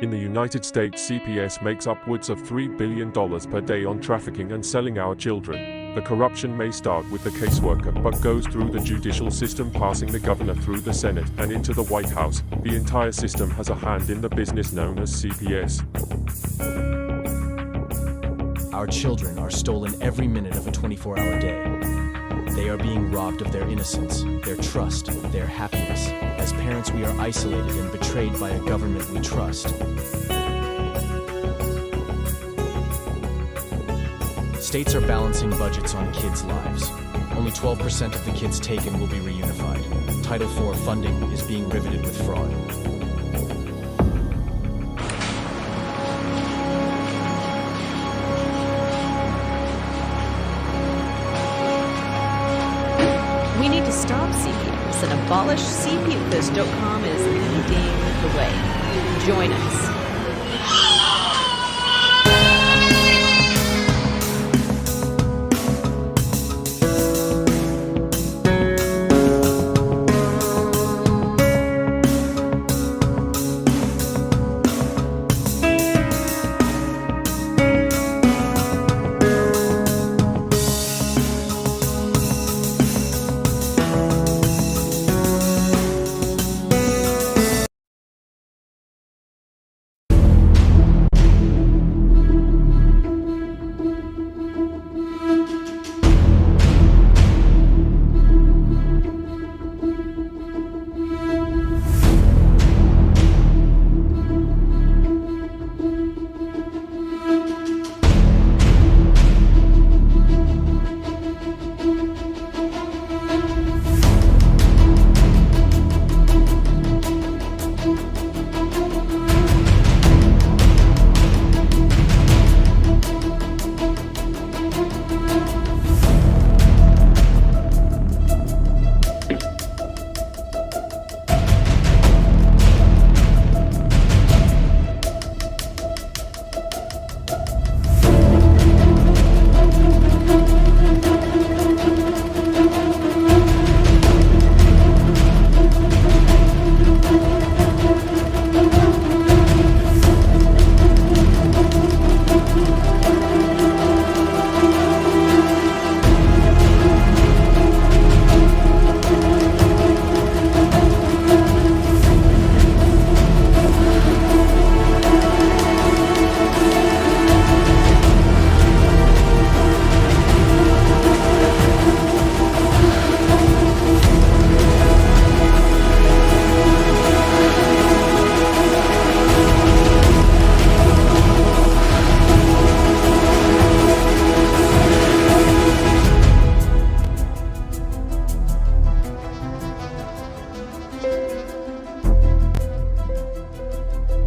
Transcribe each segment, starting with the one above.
In the United States, CPS makes upwards of $3 billion per day on trafficking and selling our children. The corruption may start with the caseworker, but goes through the judicial system, passing the governor through the Senate and into the White House. The entire system has a hand in the business known as CPS. Our children are stolen every minute of a 24-hour day. They are being robbed of their innocence, their trust, their happiness. As parents, we are isolated and betrayed by a government we trust. States are balancing budgets on kids' lives. Only 12% of the kids taken will be reunified. Title IV funding is being riveted with fraud. We need to stop CPS and abolish CPS.com is leading the way. Join us.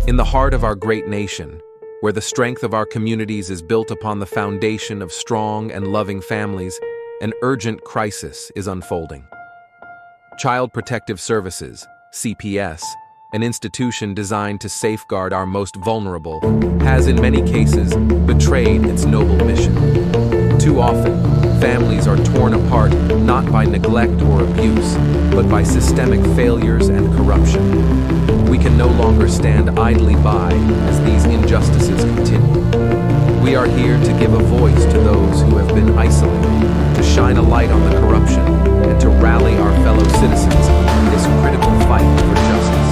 In the heart of our great nation, where the strength of our communities is built upon the foundation of strong and loving families, an urgent crisis is unfolding. Child Protective Services, CPS, an institution designed to safeguard our most vulnerable, has in many cases betrayed its noble mission. Too often, families are torn apart not by neglect or abuse, but by systemic failures and corruption. We can no longer stand idly by as these injustices continue. We are here to give a voice to those who have been isolated, to shine a light on the corruption, and to rally our fellow citizens in this critical fight for justice.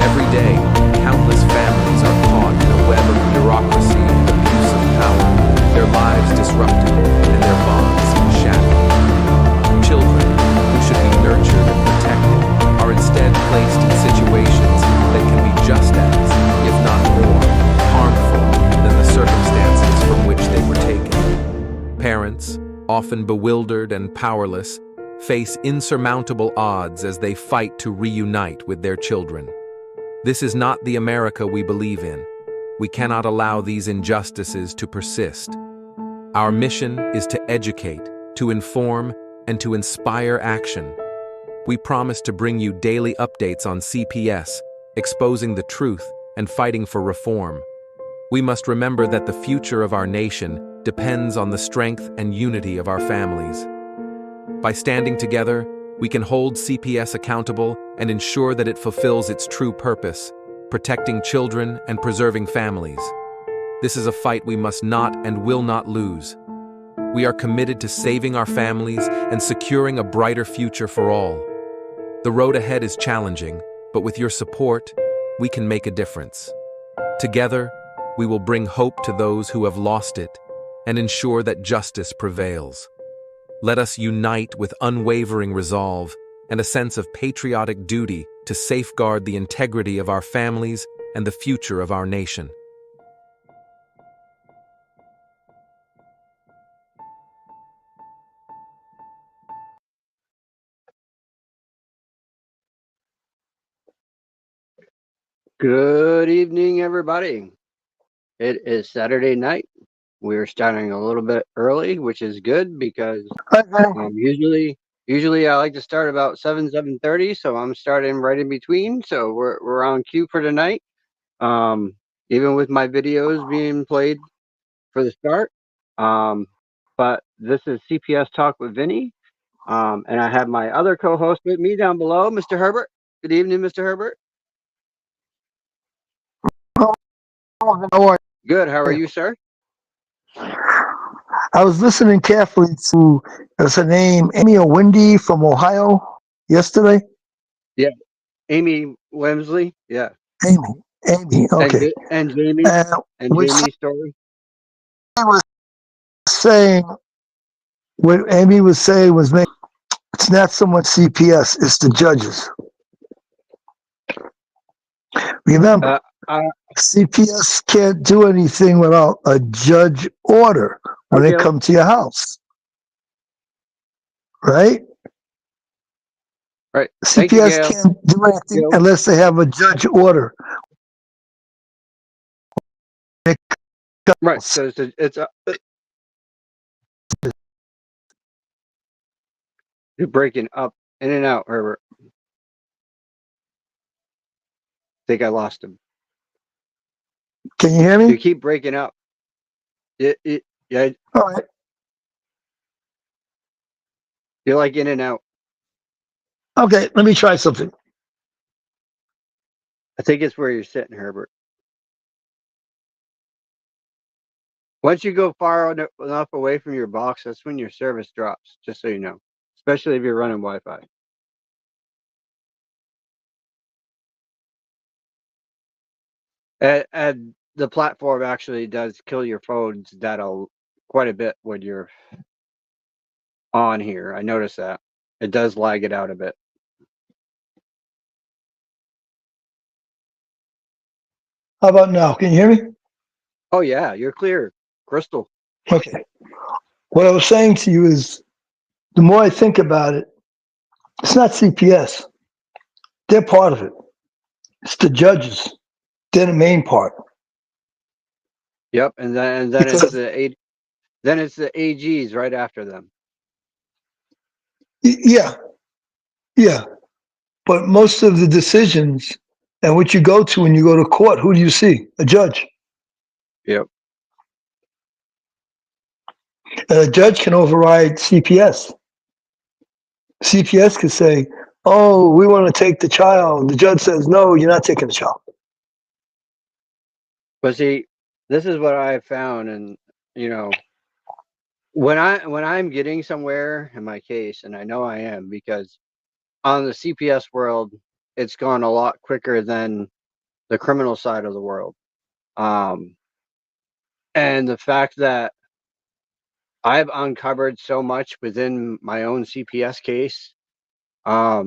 Every day, countless families are caught in a web of bureaucracy and abuse of power, their lives disrupted and their bonds shattered. Children, who should be nurtured and protected, are instead placed in situations that can be just as, if not more, harmful than the circumstances from which they were taken. Parents, often bewildered and powerless, face insurmountable odds as they fight to reunite with their children. This is not the America we believe in. We cannot allow these injustices to persist. Our mission is to educate, to inform, and to inspire action. We promise to bring you daily updates on CPS, exposing the truth and fighting for reform. We must remember that the future of our nation depends on the strength and unity of our families. By standing together, we can hold CPS accountable and ensure that it fulfills its true purpose: protecting children and preserving families. This is a fight we must not and will not lose. We are committed to saving our families and securing a brighter future for all. The road ahead is challenging, but with your support, we can make a difference. Together, we will bring hope to those who have lost it and ensure that justice prevails. Let us unite with unwavering resolve and a sense of patriotic duty to safeguard the integrity of our families and the future of our nation. Good evening, everybody. It is Saturday night. We're starting a little bit early, which is good because usually I like to start about 7:30, so I'm starting right in between. So we're on cue for tonight. Even with my videos being played for the start. But this is CPS Talk with Vinny. And I have my other co-host with me down below, Mr. Herbert. Good evening, Mr. Herbert. Good. How are you, sir? I was listening carefully to, what's her name, Amy or Wendy from Ohio yesterday. Yeah, Amy Wemsley. Yeah, Amy, okay. and Jamie And and what Jamie's story. she was saying, what Amy was saying was, it's not so much CPS, it's the judges. Remember, Uh, CPS can't do anything without a judge order when they okay, come to your house, right? right. Thank you, CPS Gail. can't do anything Gail. unless they have a judge order. Right. So it's you're breaking up in and out, Herbert. Think I lost him. Can you hear You me? keep breaking up. Yeah, All right. you're like in and out. Okay, let me try something. I think it's where you're sitting, Herbert. Once you go far enough away from your box, that's when your service drops. Just so you know, especially if you're running Wi-Fi. And the platform actually does kill your phone's data quite a bit when you're on here. I noticed that. It does lag it out a bit. How about now? Can you hear me? Oh yeah, you're clear. Crystal. Okay. What I was saying to you is the more I think about it, it's not CPS. They're part of it. It's the judges. They're the main part. Yep, and then it's Because the AGs right after them. yeah, yeah. But most of the decisions and what you go to when you go to court, who do you see? A judge. Yep. And a judge can override CPS. CPS could say, "Oh, we want to take the child." The judge says, "No, you're not taking the child." But see, this is what I found, and you know, when I'm getting somewhere in my case, and I know I am because on the CPS world, it's gone a lot quicker than the criminal side of the world. And the fact that I've uncovered so much within my own CPS case, I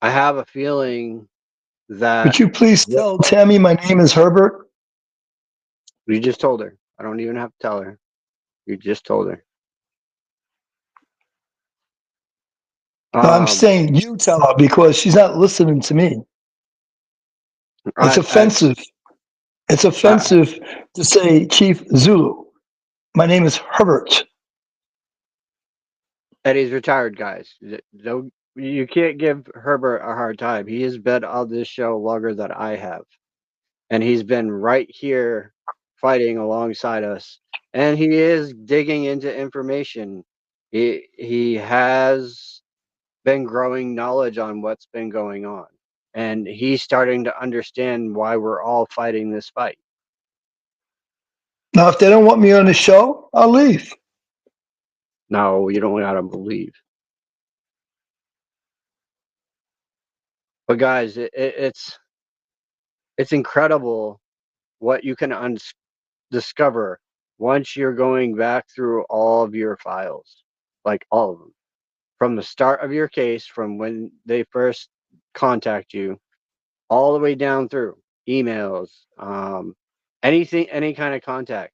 have a feeling that Would you please tell Tammy my name is Herbert? you just told her. I don't even have to tell her. You just told her. No, I'm saying you tell her because she's not listening to me. It's offensive. It's offensive to say Chief Zulu. My name is Herbert. Eddie's retired, guys. You can't give Herbert a hard time. He has been on this show longer than I have, and he's been right here fighting alongside us. And he is digging into information. He has been growing knowledge on what's been going on. and he's starting to understand why we're all fighting this fight. Now, if they don't want me on the show, I'll leave. No, you don't gotta believe. But guys, it's incredible what you can discover once you're going back through all of your files, like all of them, from the start of your case, from when they first contact you, all the way down through emails, anything, any kind of contact.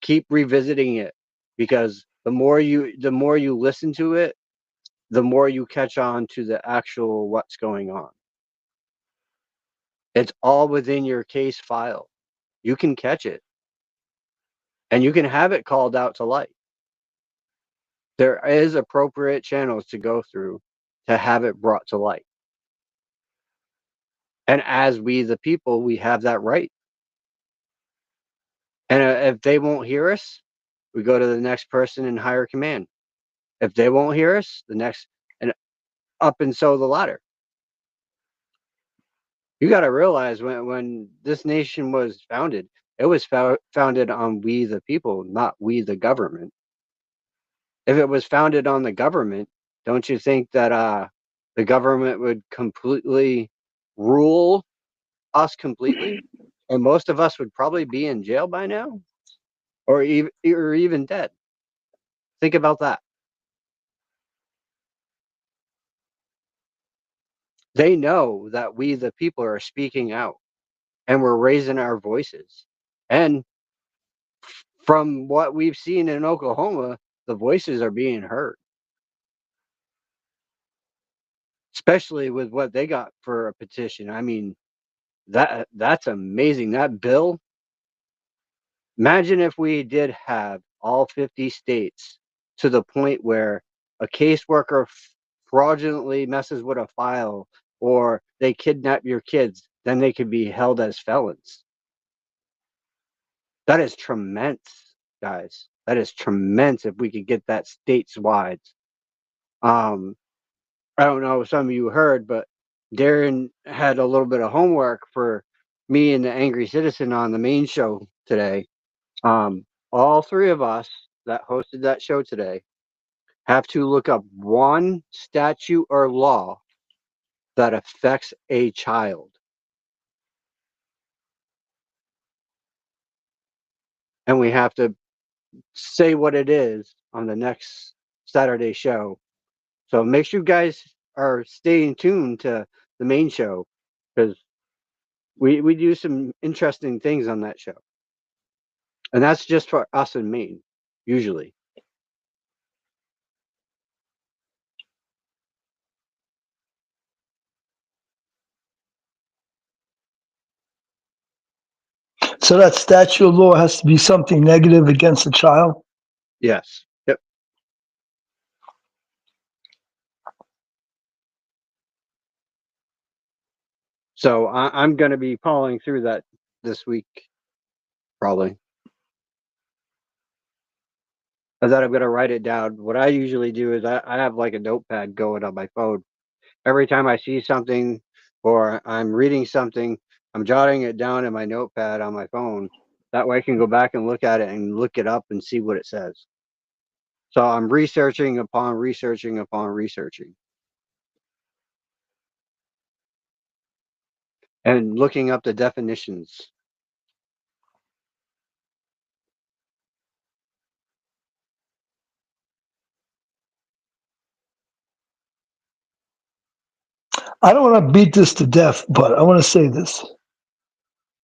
Keep revisiting it, because the more you listen to it, the more you catch on to the actual what's going on. It's all within your case file. You can catch it, and you can have it called out to light. There is appropriate channels to go through to have it brought to light. And as we, the people, we have that right. And if they won't hear us, we go to the next person in higher command. If they won't hear us, the next, and up and so the ladder. You got to realize when this nation was founded, it was founded on we the people, not we the government. If it was founded on the government, don't you think that the government would completely rule us completely? And most of us would probably be in jail by now, or even dead. Think about that. They know that we the people are speaking out, and we're raising our voices. And from what we've seen in Oklahoma, the voices are being heard, especially with what they got for a petition. I mean, that's amazing. That bill, imagine if we did have all 50 states to the point where a caseworker fraudulently messes with a file, or they kidnap your kids, then they could be held as felons. That is tremendous, guys. That is tremendous if we could get that stateswide. I don't know if some of you heard, but Darren had a little bit of homework for me and the Angry Citizen on the main show today. All three of us that hosted that show today have to look up one statute or law that affects a child. And we have to say what it is on the next Saturday show. So make sure you guys are staying tuned to the main show, because we do some interesting things on that show. And that's just for us in Maine, usually. So that statute of law has to be something negative against a child? Yes. Yep. So I'm going to be following through that this week, probably. And then I'm going to write it down. What I usually do is I have like a notepad going on my phone. Every time I see something or I'm reading something, I'm jotting it down in my notepad on my phone. That way I can go back and look at it and look it up and see what it says. So I'm researching upon researching upon researching. And looking up the definitions. I don't want to beat this to death, but I want to say this.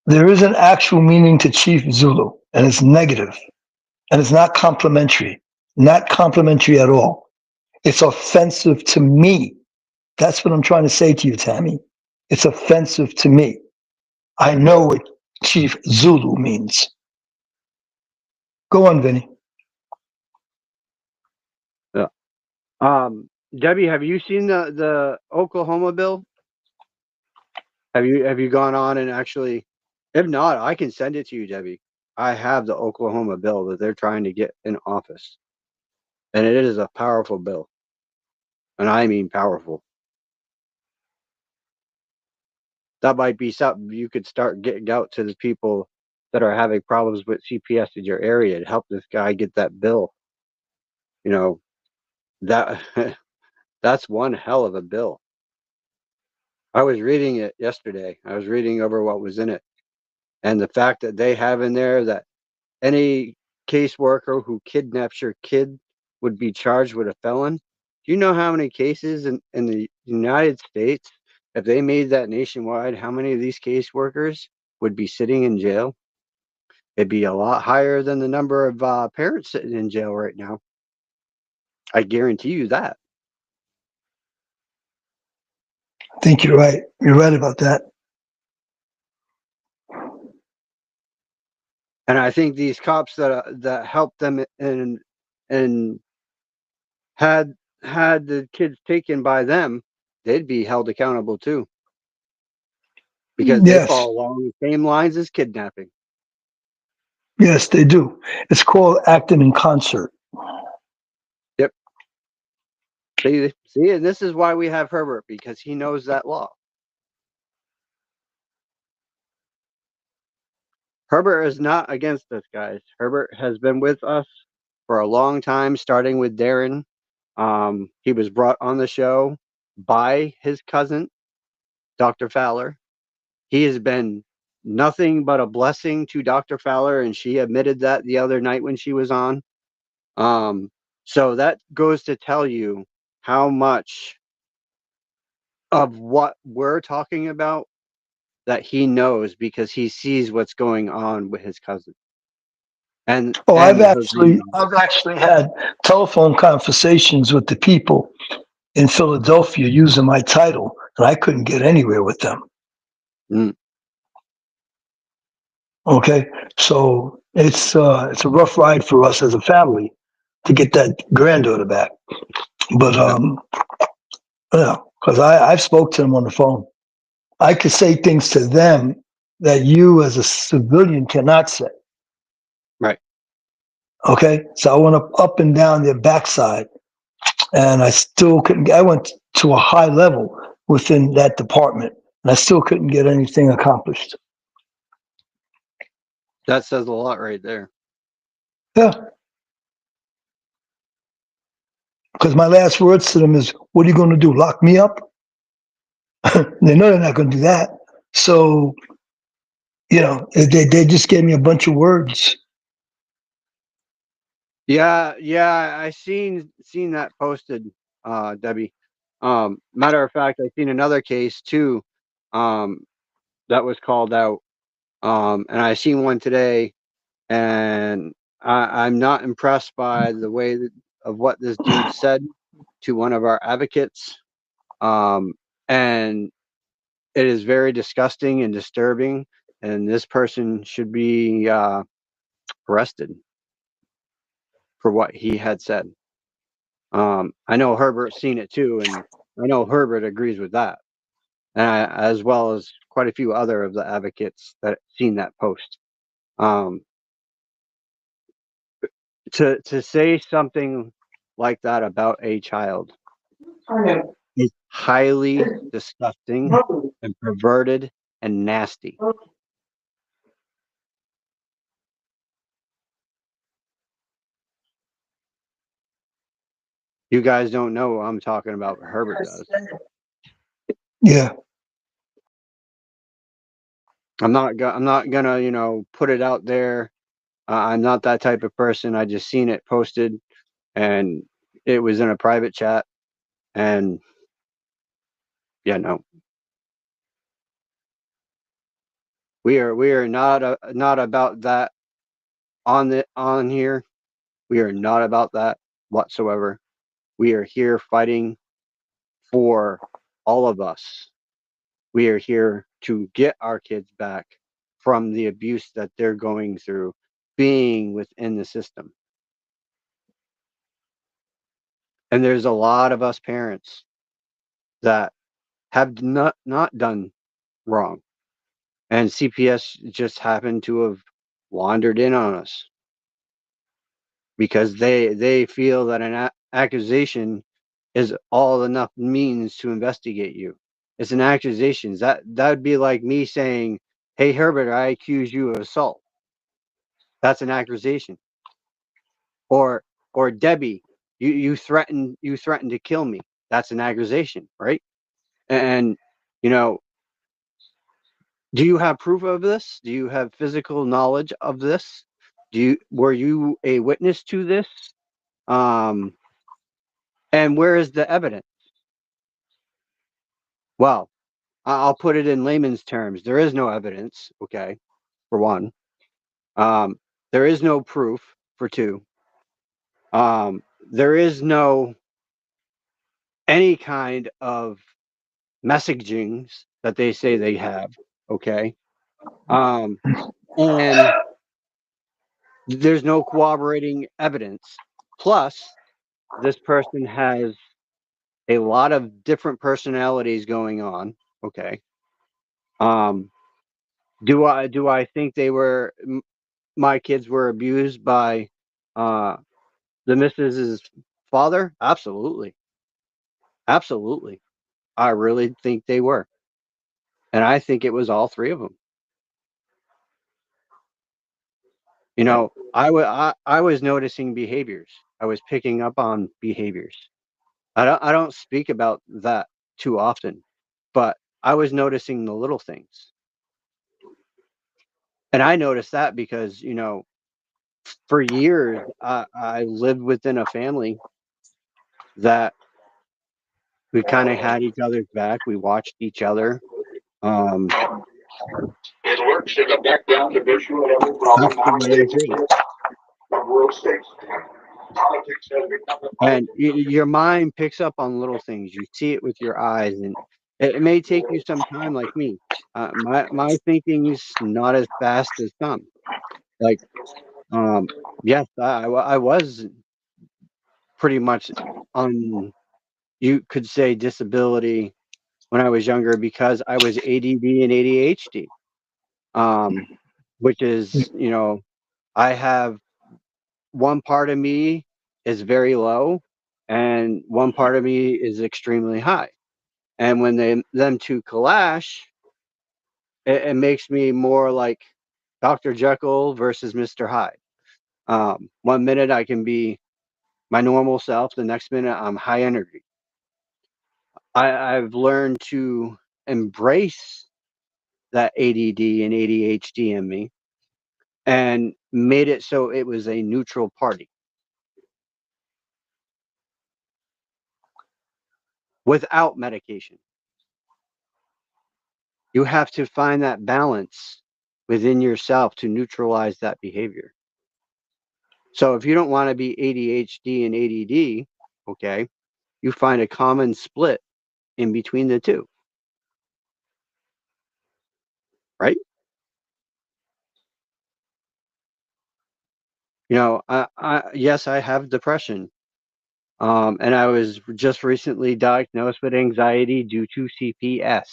There is an actual meaning to Chief Zulu, and it's negative, and it's not complimentary at all. It's offensive to me. That's what I'm trying to say to you, Tammy. It's offensive to me. I know what Chief Zulu means. Go on, Vinny. Yeah. Debbie, have you seen the Oklahoma bill? Have you gone on and actually? If not, I can send it to you, Debbie. I have the Oklahoma bill that they're trying to get in office, and it is a powerful bill, and I mean powerful. that might be something you could start getting out to the people that are having problems with CPS in your area to help this guy get that bill. You know, that that's one hell of a bill. I was reading it yesterday. I was reading over what was in it. And the fact that they have in there that any caseworker who kidnaps your kid would be charged with a felon. Do you know how many cases in the United States, if they made that nationwide, how many of these caseworkers would be sitting in jail? It'd be a lot higher than the number of parents sitting in jail right now. I guarantee you that. I think you're right. You're right about that. And I think these cops that helped them and had the kids taken by them, they'd be held accountable too, because they Yes, fall along the same lines as kidnapping. yes, they do. It's called acting in concert. Yep. See, and this is why we have Herbert, because he knows that law. Herbert is not against us, guys. Herbert has been with us for a long time, starting with Darren. He was brought on the show by his cousin, Dr. Fowler. He has been nothing but a blessing to Dr. Fowler, and she admitted that the other night when she was on. So that goes to tell you how much of what we're talking about that he knows, because he sees what's going on with his cousin and Oh, her grandmother. I've actually had telephone conversations with the people in Philadelphia using my title, and I couldn't get anywhere with them. Mm. Okay, so it's a rough ride for us as a family to get that granddaughter back. But yeah, because I've spoke to them on the phone. I could say things to them that you as a civilian cannot say. Right. Okay, so I went up and down their backside, and I still couldn't. I went to a high level within that department, and I still couldn't get anything accomplished. That says a lot right there. Yeah, because my last words to them is, "What are you going to do? Lock me up?" They know they're not going to do that. So, they just gave me a bunch of words. Yeah, I seen that posted, Debbie. Matter of fact, I seen another case too, um, that was called out. And I seen one today, and I'm not impressed by the way of what this dude said to one of our advocates. And it is very disgusting and disturbing, and this person should be arrested for what he had said. I know Herbert's seen it too, and I know Herbert agrees with that, as well as quite a few other of the advocates that seen that post. To say something like that about a child is highly disgusting and perverted and nasty. You guys don't know what I'm talking about, but Herbert does. Yeah, I'm not gonna, put it out there. I'm not that type of person. I just seen it posted, and it was in a private chat, and yeah, no, we are not about that on here. We are not about that whatsoever. We are here fighting for all of us. We are here to get our kids back from the abuse that they're going through being within the system. And there's a lot of us parents that have not done wrong. And CPS just happened to have wandered in on us because they feel that an accusation is all enough means to investigate you. It's an accusation. That would be like me saying, "Hey Herbert, I accuse you of assault." That's an accusation. Or Debbie, you threatened to kill me. That's an accusation, right? And you know, do you have proof of this? Do you have physical knowledge of this? Were you a witness to this? And where is the evidence? Well, I'll put it in layman's terms. There is no evidence, okay, for one. There is no proof, for two. There is no any kind of messagings that they say they have, okay? And there's no corroborating evidence. Plus, this person has a lot of different personalities going on, okay? Do I think my kids were abused by the missus's father? Absolutely. Absolutely. I really think they were. And I think it was all three of them. You know, I was noticing behaviors. I was picking up on behaviors. I don't speak about that too often, but I was noticing the little things. And I noticed that because, you know, for years I lived within a family that we kind of had each other's back. We watched each other. It works to go back down to virtual level That's problem the way I non-states see it. from world states. Politics has become a fight. And your mind picks up on little things. You see it with your eyes, and it may take you some time, like me. My thinking is not as fast as some. Like, yes, I was pretty much on, you could say, disability when I was younger because I was ADD and ADHD. Which is, you know, I have one part of me is very low and one part of me is extremely high. And when them two clash, it makes me more like Dr. Jekyll versus Mr. Hyde. One minute I can be my normal self, the next minute I'm high energy. I've learned to embrace that ADD and ADHD in me and made it so it was a neutral party without medication. You have to find that balance within yourself to neutralize that behavior. So if you don't want to be ADHD and ADD, okay, you find a common split in between the two, right? You know, yes, I have depression. And I was just recently diagnosed with anxiety due to CPS.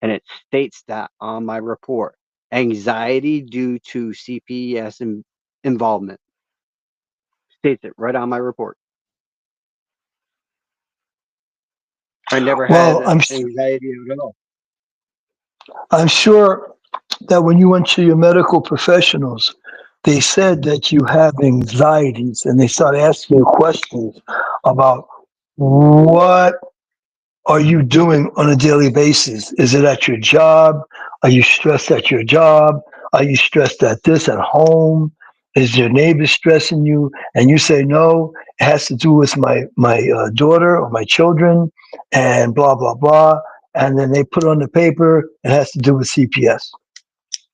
And it states that on my report. Anxiety due to CPS involvement. States it right on my report. I never had Well, I'm anxiety at all. I'm sure that when you went to your medical professionals, they said that you have anxieties, and they started asking you questions about what are you doing on a daily basis? Is it at your job? Are you stressed at your job? Are you stressed at this at home? Is your neighbor stressing you? And you say no. It has to do with my daughter or my children, and blah blah blah. And then they put on the paper. It has to do with CPS.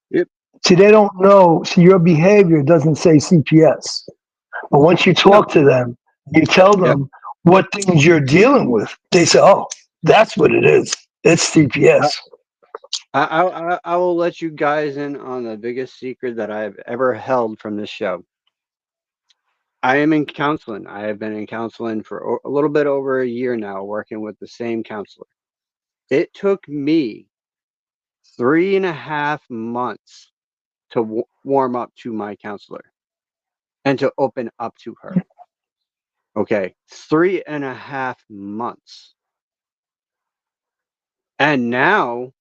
Yep. See, they don't know. See, your behavior doesn't say CPS. But once you No. talk to them, you tell Yep. them what things you're dealing with. They say, "Oh, that's what it is. It's I, CPS." I will let you guys in on the biggest secret that I've ever held from this show. I am in counseling. I have been in counseling for a little bit over a year now, working with the same counselor. It took me 3.5 months to warm up to my counselor and to open up to her. Okay, 3.5 months. And now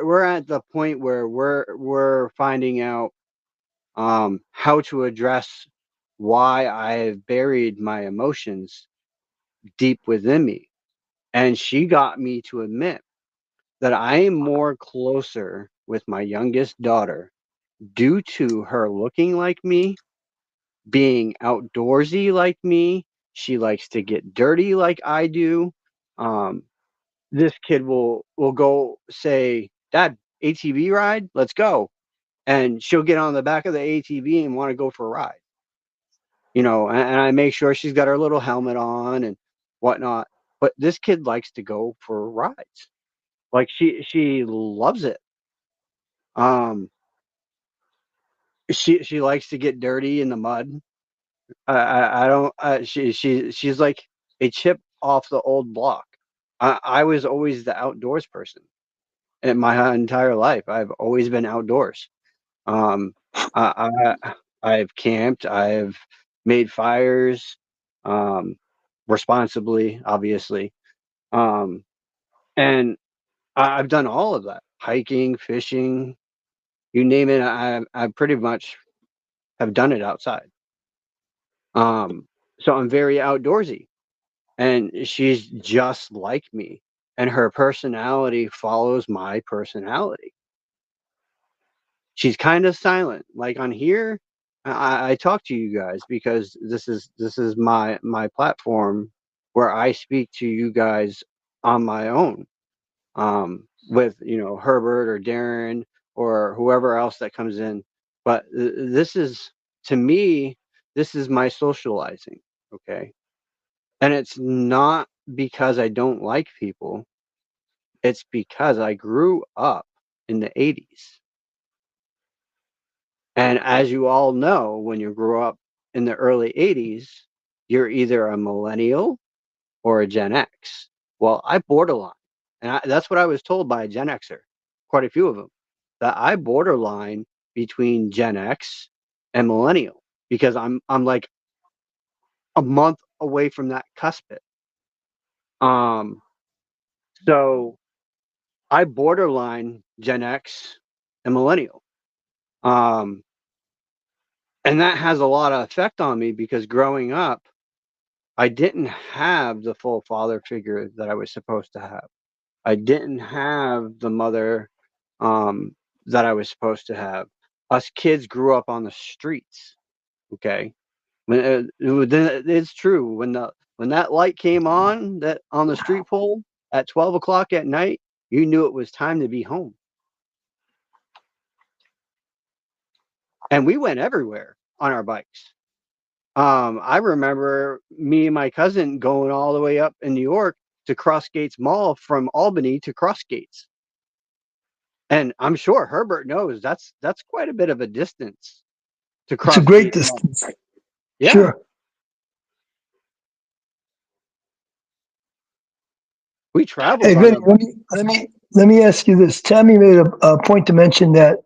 we're at the point where we're finding out how to address why I have buried my emotions deep within me. And she got me to admit that I am more closer with my youngest daughter due to her looking like me, being outdoorsy like me. She likes to get dirty like I do. Um, this kid will go say, "Dad, ATV ride? Let's go." And she'll get on the back of the ATV and want to go for a ride. And I make sure she's got her little helmet on and whatnot. But this kid likes to go for rides. Like she loves it. Um, she likes to get dirty in the mud. I don't. She's like a chip off the old block. I was always the outdoors person in my entire life. I've always been outdoors. Um, I've camped. I've made fires, um, responsibly, obviously. Um, and I've done all of that: hiking, fishing, you name it. I pretty much have done it outside. Um, so I'm very outdoorsy, and she's just like me, and her personality follows my personality. She's kind of silent. Like on here, I talk to you guys because this is my platform where I speak to you guys on my own. With Herbert or Darren or whoever else that comes in. But this is, to me, this is my socializing. Okay, and it's not because I don't like people. It's because I grew up in the 80s. And as you all know, when you grew up in the early 80s, you're either a millennial or a Gen X. Well, I borderline. And that's what I was told by a Gen Xer, quite a few of them, that I borderline between Gen X and millennial because I'm like a month away from that cusp. Um, so I borderline Gen X and millennial. Um, and that has a lot of effect on me because growing up, I didn't have the full father figure that I was supposed to have. I didn't have the mother that I was supposed to have. Us kids grew up on the streets. Okay, it's true when that light came on that on the street pole at 12 o'clock at night, you knew it was time to be home. And we went everywhere on our bikes. I remember me and my cousin going all the way up in New York to Crossgates Mall from Albany to Crossgates. And I'm sure Herbert knows that's quite a bit of a distance to It's a great Crossgates Mall. distance. Yeah, Sure. we Hey, traveled on Vinny, our bike. let me ask you this. Tammy made a point to mention that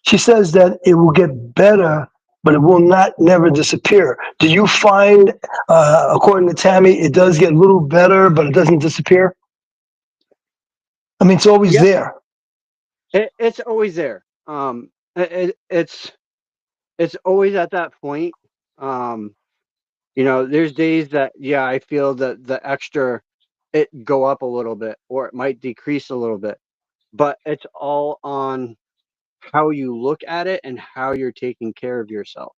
she says that it will get better, but it will not never disappear. Do you find, according to Tammy, it does get a little better, but it doesn't disappear? I mean, it's always Yeah, there. it's always there. It's always at that point. Um, there's days that I feel that the extra it go up a little bit or it might decrease a little bit, but it's all on how you look at it and how you're taking care of yourself.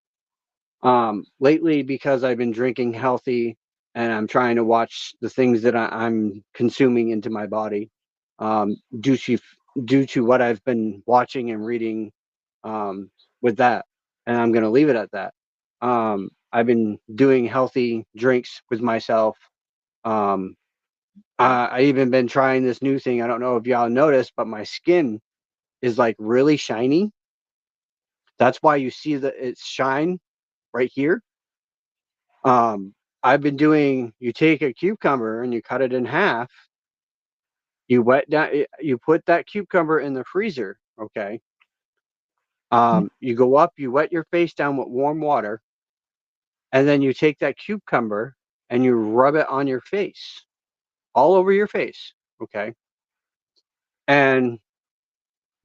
Lately, because I've been drinking healthy and I'm trying to watch the things that I'm consuming into my body, um, due to due to what I've been watching and reading, um, with that, and I'm going to leave it at that. I've been doing healthy drinks with myself. Um, I even been trying this new thing. I don't know if y'all noticed, but my skin is like really shiny. That's why you see that it's shine right here. Um, I've been doing. You take a cucumber and you cut it in half. You put that cucumber in the freezer. Okay. You go up. You wet your face down with warm water, and then you take that cucumber and you rub it on your face, all over your face. Okay. and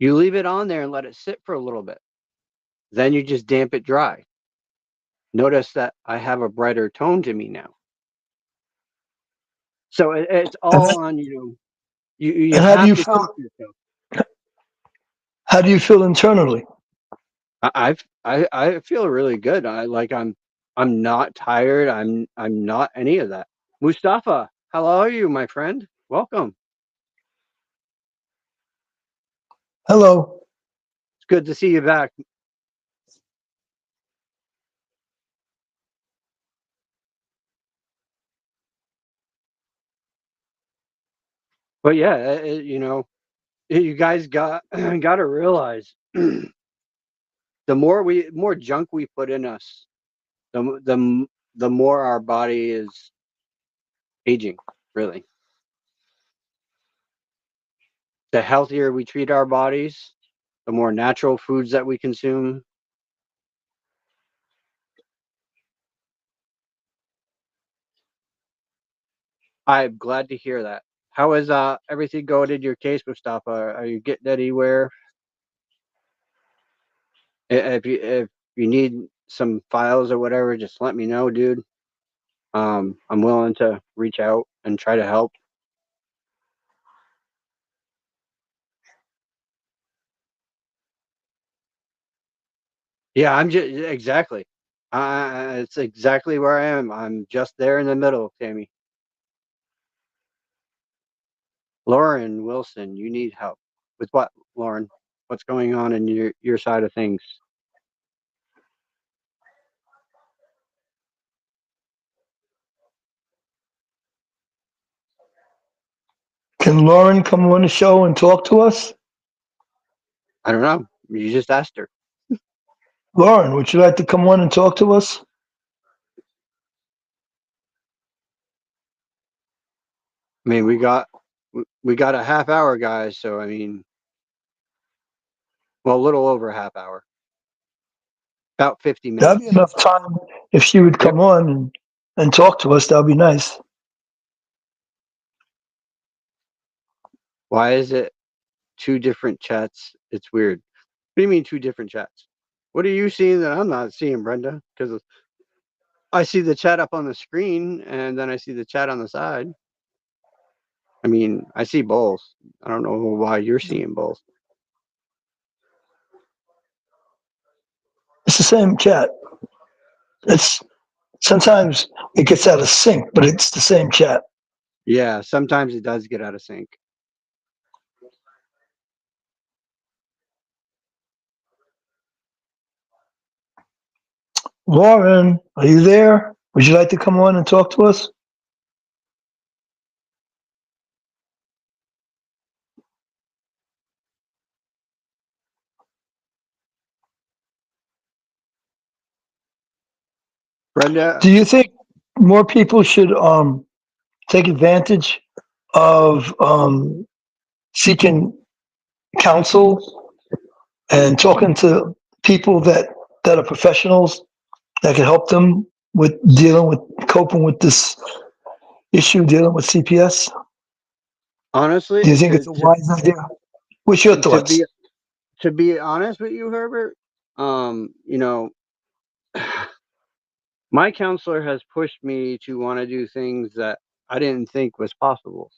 you leave it on there and let it sit for a little bit. Then you just damp it dry. Notice that I have a brighter tone to me now. So it's all on you. You And how do have you to feel? keep yourself. How do you feel internally? I feel really good. I'm not tired. I'm not any of that. Mustafa, how are you, my friend? Welcome. Hello. It's good to see you back. But yeah, you guys got got to realize the more junk we put in us, the more our body is aging. Really, the healthier we treat our bodies, the more natural foods that we consume. I'm glad to hear that. How is everything going in your case, Mustafa? Are you getting anywhere? If you need some files or whatever, just let me know, dude. I'm willing to reach out and try to help. Yeah, I'm just exactly. It's exactly where I am. I'm just there in the middle, Tammy. Lauren Wilson, you need help with what, Lauren? What's going on in your side of things? Can Lauren come on the show and talk to us? I don't know. You just asked her. Lauren, would you like to come on and talk to us? I mean, we got a half hour, guys. So I mean, well, a little over a half hour, about 50 That'd be minutes. enough time if she would Yep. come on and talk to us. That'd be nice. Why is it two different chats? It's weird. What do you mean two different chats? What are you seeing that I'm not seeing, Brenda? Because I see the chat up on the screen and then I see the chat on the side. I mean, I see both. I don't know why you're seeing both. It's the same chat. It's sometimes it gets out of sync, but it's the same chat. Yeah, sometimes it does get out of sync. Lauren, are you there? Would you like to come on and talk to us? Brenda, Do you think more people should take advantage of seeking counsel and talking to people that are professionals that can help them with dealing with coping with this issue, dealing with CPS? Do honestly, you think it's a wise idea? What's your to thoughts? be honest with you, Herbert, you know, my counselor has pushed me to want to do things that I didn't think was possible.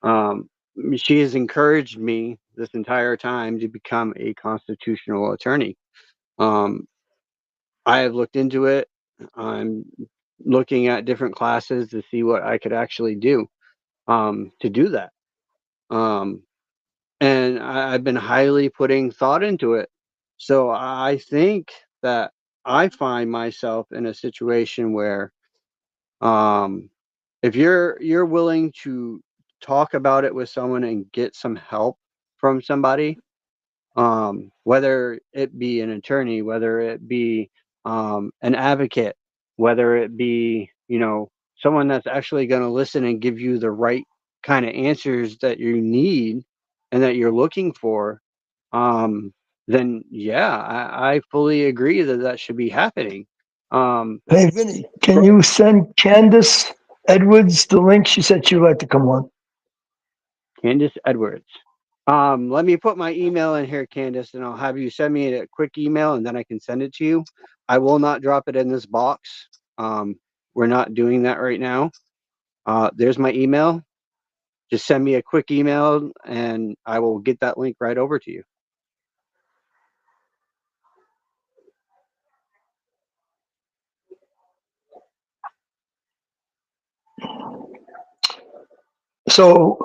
Um, she has encouraged me this entire time to become a constitutional attorney. Um, I have looked into it. I'm looking at different classes to see what I could actually do to do that. Um, and I've been highly putting thought into it. So I think that I find myself in a situation where um, if you're willing to talk about it with someone and get some help from somebody, whether it be an attorney, whether it be an advocate, whether it be someone that's actually going to listen and give you the right kind of answers that you need and that you're looking for, um, then yeah, I fully agree that that should be happening. Um, Hey, Vinny, can you send Candace Edwards the link? She said she'd like to come on. Candace Edwards. Let me put my email in here, Candace, and I'll have you send me a quick email, and then I can send it to you. I will not drop it in this box. We're not doing that right now. There's my email. Just send me a quick email, and I will get that link right over to you. So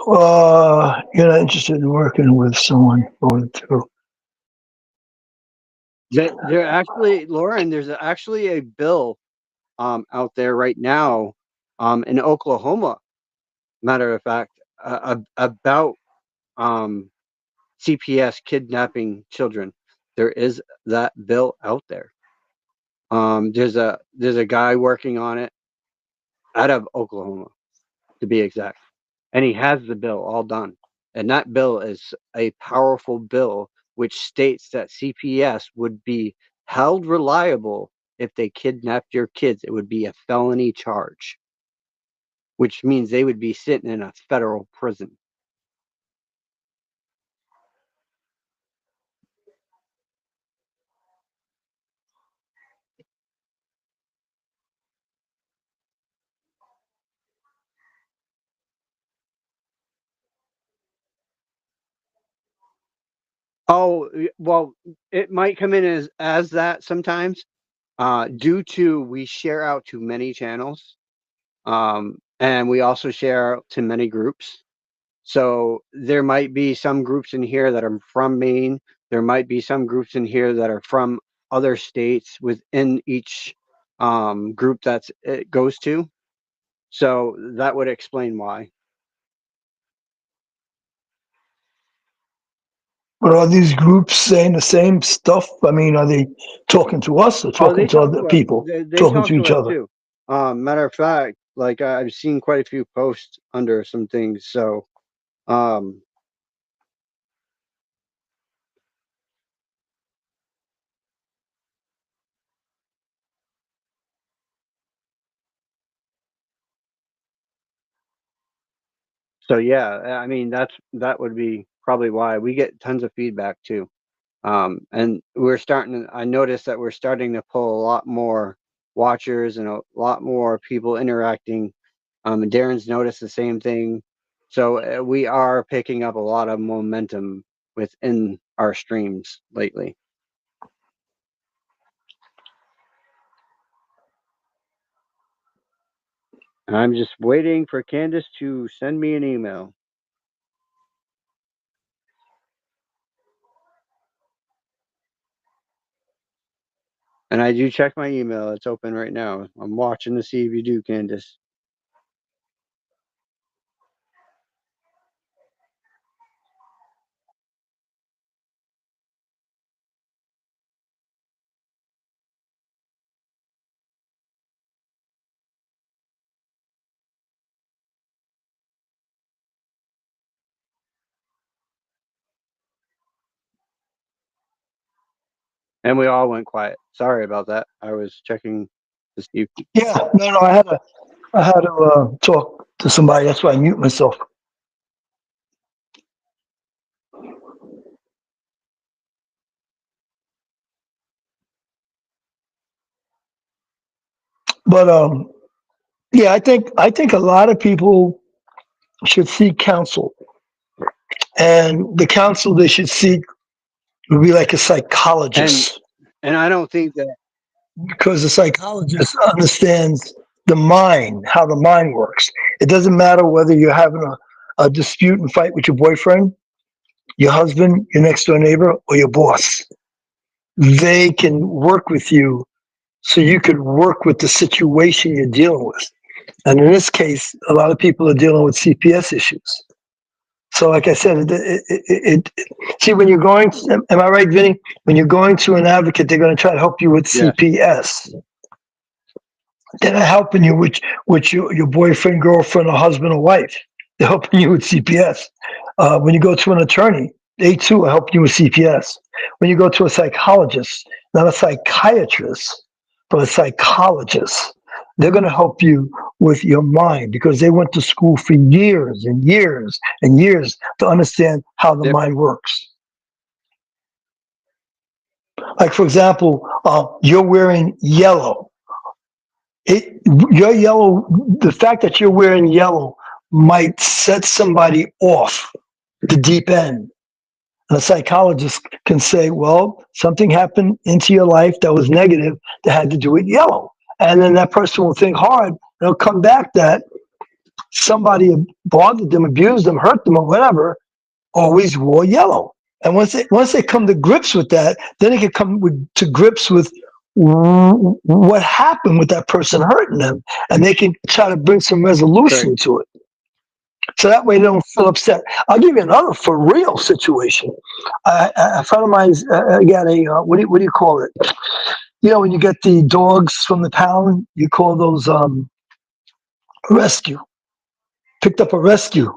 you're not interested in working with someone going through? There actually, Lauren, there's actually a bill out there right now in Oklahoma, matter of fact, about CPS kidnapping children. There is that bill out there. There's a guy working on it out of Oklahoma, to be exact, and he has the bill all done. And that bill is a powerful bill which states that CPS would be held reliable if they kidnapped your kids. It would be a felony charge, which means they would be sitting in a federal prison. Oh, well, it might come in as that sometimes, due to we share out to many channels, and we also share out to many groups. So there might be some groups in here that are from Maine. There might be some groups in here that are from other states within each group that it goes to. So that would explain why. But are these groups saying the same stuff? I mean, are they talking to us or Oh, they talking to talk other to us. people, They talking talk to to each us other? too. Matter of fact, like I've seen quite a few posts under some things. So, um, so yeah, I mean that would be probably why we get tons of feedback too. And I noticed that we're starting to pull a lot more watchers and a lot more people interacting. And Darren's noticed the same thing. So we are picking up a lot of momentum within our streams lately. And I'm just waiting for Candace to send me an email. And I do check my email. It's open right now. I'm watching to see if you do, Candace. And we all went quiet. Sorry about that. I was checking to see. Yeah, no, I had to talk to somebody. That's why I mute myself. But yeah, I think a lot of people should seek counsel, and the counsel they should seek would be like a psychologist, And I don't think that. because the psychologist understands the mind, how the mind works. It doesn't matter whether you're having a dispute and fight with your boyfriend, your husband, your next door neighbor, or your boss. They can work with you so you could work with the situation you're dealing with. And in this case, a lot of people are dealing with CPS issues. So, like I said, see, when you're going, am I right, Vinny? When you're going to an advocate, they're going to try to help you with Yes. CPS. They're not helping you with your boyfriend, girlfriend, or husband or wife. They're helping you with CPS. When you go to an attorney, they too are helping you with CPS. When you go to a psychologist, not a psychiatrist, but a psychologist, they're going to help you with your mind because they went to school for years and years and years to understand how the mind works. Like, for example, you're wearing yellow. Your yellow, the fact that you're wearing yellow might set somebody off the deep end. And a psychologist can say, well, something happened into your life that was negative that had to do with yellow. And then that person will think hard and it'll come back that somebody bothered them, abused them, hurt them, or whatever, always wore yellow. And once they come to grips with that, then they can come to grips with what happened with that person hurting them, and they can try to bring some resolution to it. So that way they don't feel upset. I'll give you another for real situation. A friend of mine got a what do you call it? You know, when you get the dogs from the pound, you call those rescue. Picked up a rescue.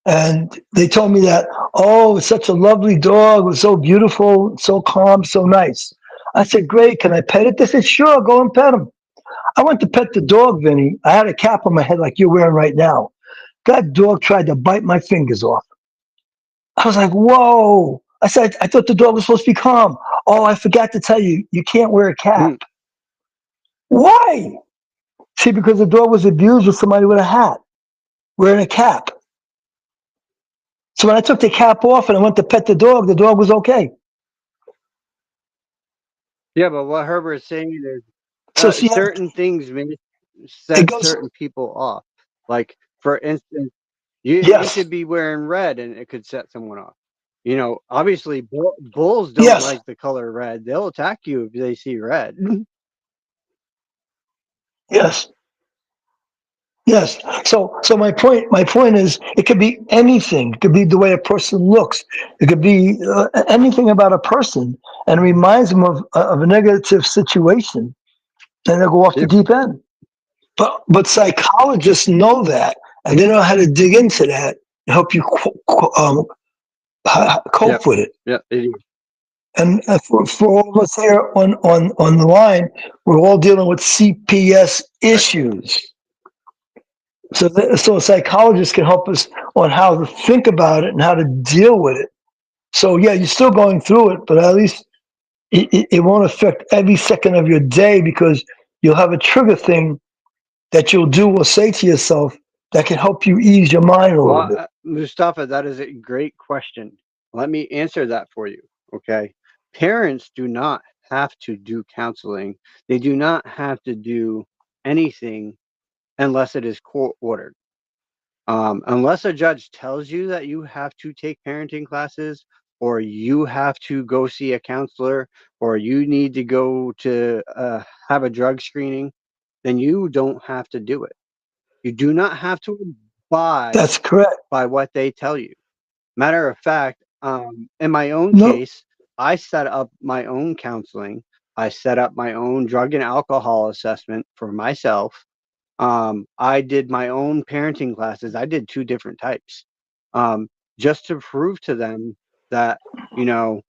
And they told me that, oh, it's such a lovely dog. It was so beautiful, so calm, so nice. I said, great. Can I pet it? They said, sure, go and pet him. I went to pet the dog, Vinny. I had a cap on my head like you're wearing right now. That dog tried to bite my fingers off. I was like, whoa. I said, I thought the dog was supposed to be calm. Oh, I forgot to tell you, you can't wear a cap. Why? See, because the dog was abused with somebody with a hat, wearing a cap. So when I took the cap off and I went to pet the dog was okay. Yeah, but what Herbert's saying is So see, certain things may set certain people off. Like, for instance, you could be wearing red and it could set someone off. You know, obviously, bulls don't like the color red. They'll attack you if they see red. Yes. Yes. So my point is, it could be anything. It could be the way a person looks. It could be anything about a person, and it reminds them of a negative situation, and they'll go off the deep end. But psychologists know that, and they know how to dig into that and help you cope with it. Yeah. And for all of us here on the line, we're all dealing with CPS issues. So a psychologist can help us on how to think about it and how to deal with it. So yeah, you're still going through it, but at least it won't affect every second of your day because you'll have a trigger thing that you'll do or say to yourself that can help you ease your mind a little bit. Mustafa, that is a great question. Let me answer that for you. Okay. Parents do not have to do counseling. They do not have to do anything unless it is court ordered. Unless a judge tells you that you have to take parenting classes, or you have to go see a counselor, or you need to go to have a drug screening, then you don't have to do it. You do not have to abide That's correct by what they tell you. Matter of fact, in my own case, I set up my own counseling. I set up my own drug and alcohol assessment for myself. I did my own parenting classes. I did 2 different types, just to prove to them that, you know,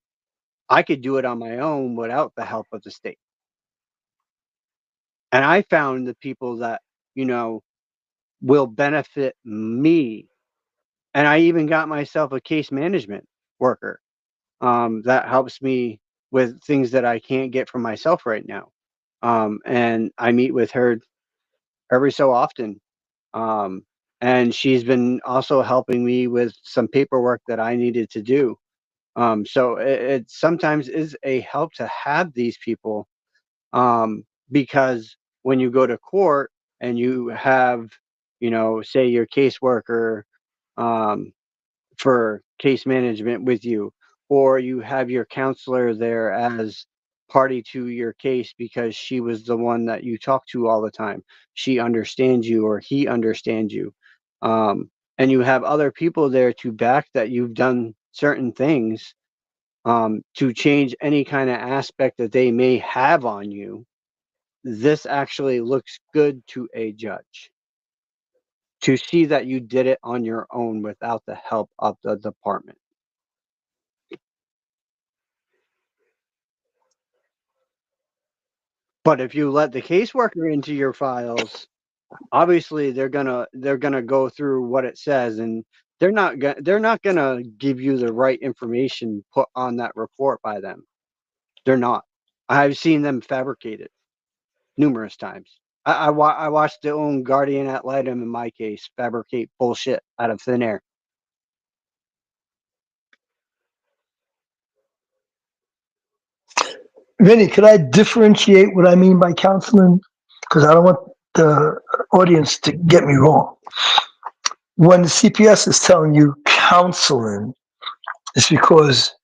I could do it on my own without the help of the state. And I found the people that, you know, will benefit me. And I even got myself a case management worker that helps me with things that I can't get from myself right now. And I meet with her every so often. And she's been also helping me with some paperwork that I needed to do. So it sometimes is a help to have these people, because when you go to court and you have, you know, say your caseworker for case management with you, or you have your counselor there as party to your case because she was the one that you talk to all the time. She understands you, or he understands you. And you have other people there to back that you've done certain things to change any kind of aspect that they may have on you. This actually looks good to a judge to see that you did it on your own without the help of the department. But if you let the caseworker into your files, obviously they're gonna go through what it says, and they're not gonna give you the right information put on that report by them. They're not. I've seen them fabricate it numerous times. I watched the own guardian ad litem in my case fabricate bullshit out of thin air. Vinny, could I differentiate what I mean by counseling? Because I don't want the audience to get me wrong. When the CPS is telling you counseling, it's because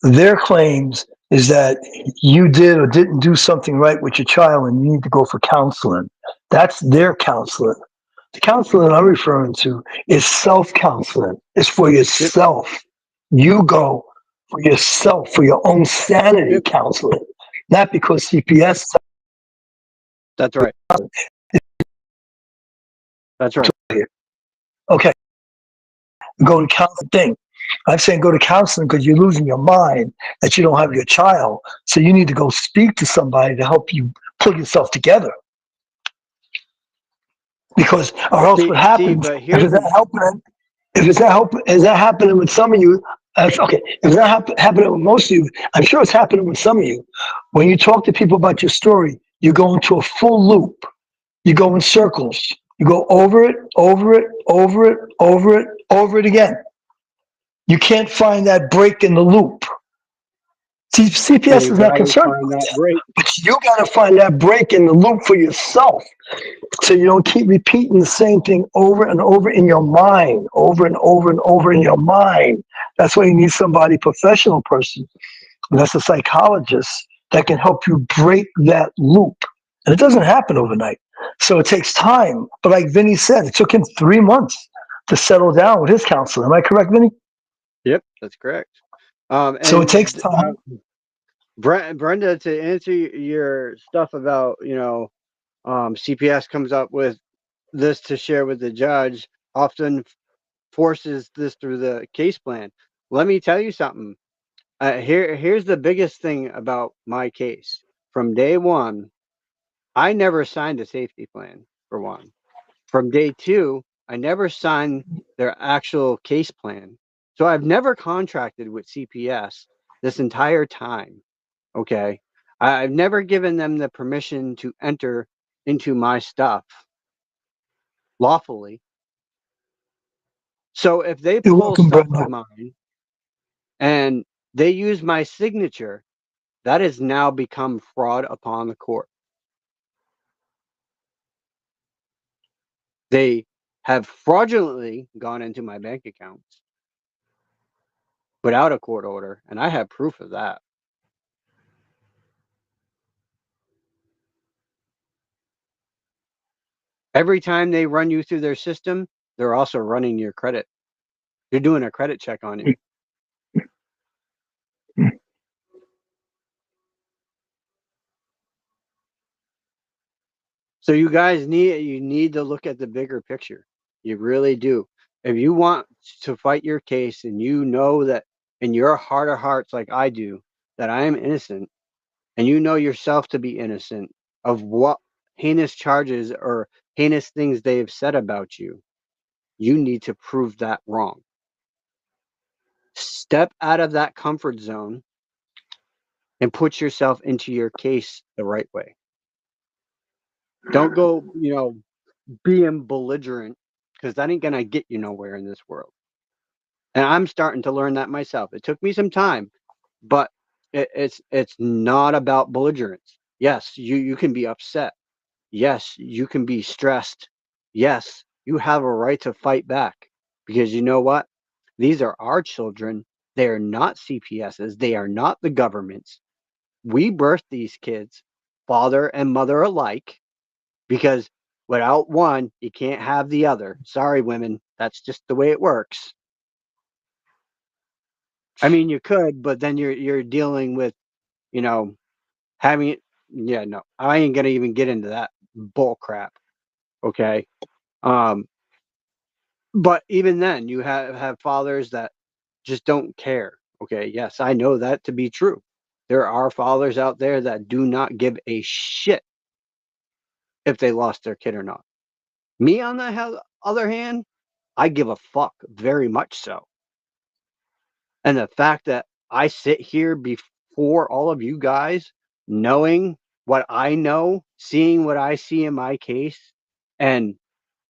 their claims is that you did or didn't do something right with your child and you need to go for counseling. That's their counseling. The counseling I'm referring to is self-counseling. It's for yourself. You go for yourself, for your own sanity counseling, not because CPS. That's right. That's right. Okay, go to counseling thing. I'm saying go to counseling because you're losing your mind that you don't have your child. So you need to go speak to somebody to help you pull yourself together. Because or else what happens if it's not helping? If it's not helping, is that happening with some of you? Okay, if it's not happening with most of you, I'm sure it's happening with some of you. When you talk to people about your story, you go into a full loop. You go in circles. You go over it, over it, over it, over it, over it again. You can't find that break in the loop. See, CPS is not concerned about that, but you got to find that break in the loop for yourself, so you don't keep repeating the same thing over and over in your mind, over and over and over in your mind. That's why you need somebody, professional person, that's a psychologist that can help you break that loop. And it doesn't happen overnight. So it takes time. But like Vinny said, it took him 3 months to settle down with his counselor. Am I correct, Vinny? Yep, that's correct. So it takes time. Brenda, to answer your stuff about, CPS comes up with this to share with the judge, often forces this through the case plan. Let me tell you something. Here's the biggest thing about my case. From day one, I never signed a safety plan, for one. From day two, I never signed their actual case plan. So I've never contracted with CPS this entire time. Okay. I've never given them the permission to enter into my stuff lawfully. So if they pull stuff of mine and they use my signature, that has now become fraud upon the court. They have fraudulently gone into my bank accounts without a court order, and I have proof of that. Every time they run you through their system, they're also running your credit. They're doing a credit check on you. So you guys need to look at the bigger picture. You really do. If you want to fight your case and you know that in your heart of hearts, like I do, that I am innocent, and you know yourself to be innocent of what heinous charges or heinous things they have said about you, you need to prove that wrong. Step out of that comfort zone and put yourself into your case the right way. Don't go, being belligerent, because that ain't gonna get you nowhere in this world. And I'm starting to learn that myself. It took me some time, but it's not about belligerence. Yes, you can be upset. Yes, you can be stressed. Yes, you have a right to fight back, because you know what? These are our children. They are not CPSs. They are not the government's. We birthed these kids, father and mother alike, because without one, you can't have the other. Sorry, women. That's just the way it works. I mean, you could, but then you're dealing with, having it. Yeah, no, I ain't gonna even get into that bull crap. Okay. But even then, you have fathers that just don't care. Okay. Yes, I know that to be true. There are fathers out there that do not give a shit if they lost their kid or not. Me, on the other hand, I give a fuck, very much so. And the fact that I sit here before all of you guys, knowing what I know, seeing what I see in my case, and